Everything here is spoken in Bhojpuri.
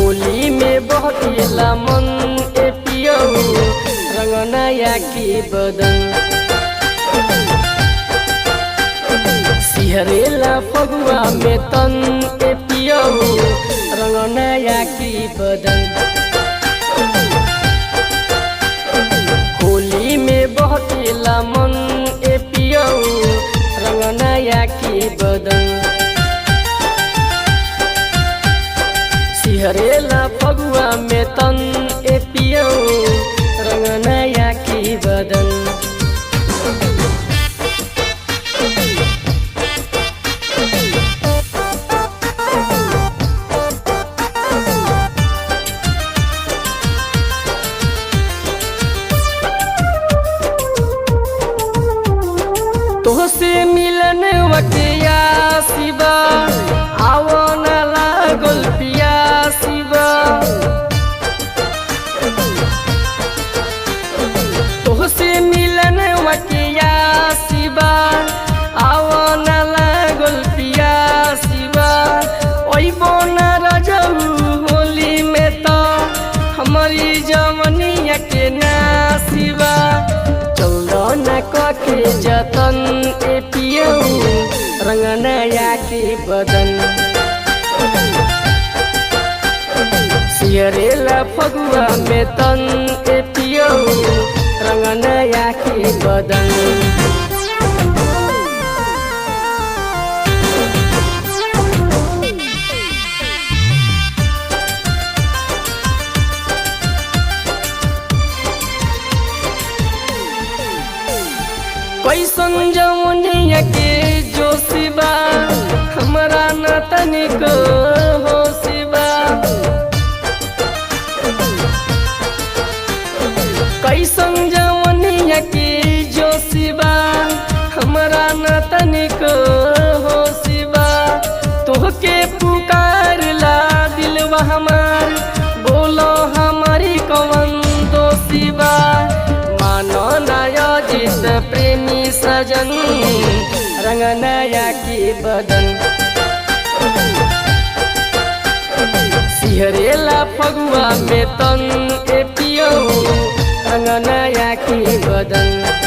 होली में बहकेला मन ए पियऊ रंग नया की बदन सिहरेला फगुआ में तन ए पियऊ रंग नया की बदन होली में बहकेला मन ए पियऊ रंग नया की बदन सिहरेला फगुआ में तन ए पियऊ रंग नया की बदन तोहसे मिलन वकिया शिवा आवो न लागल पिया शिवा तोहसे मिलन वकिया शिवा आवो न लागल पिया शिवा ओइबो न रजऊ होली में तो हमारी जवनिया के ना शिवा न के जतन ए पियऊ रंग नया के बदन सिहरेला फगुआ में तन ए पियऊ रंग नया के बदन कैसन जमुनिया के जो शिवा हमारा न तनिक हो शिवा कैसन जमुनिया के जो शिवा हमारा न तनिक हो शिवा तोहके पुकार ला दिलवा हमार बोलो हमारी कवन दो शिवा मानो नया जिस प्रेमी सजन रंग नया की बदन सिहरेला फगुआ में तन ए पियऊ रंग नया की बदन।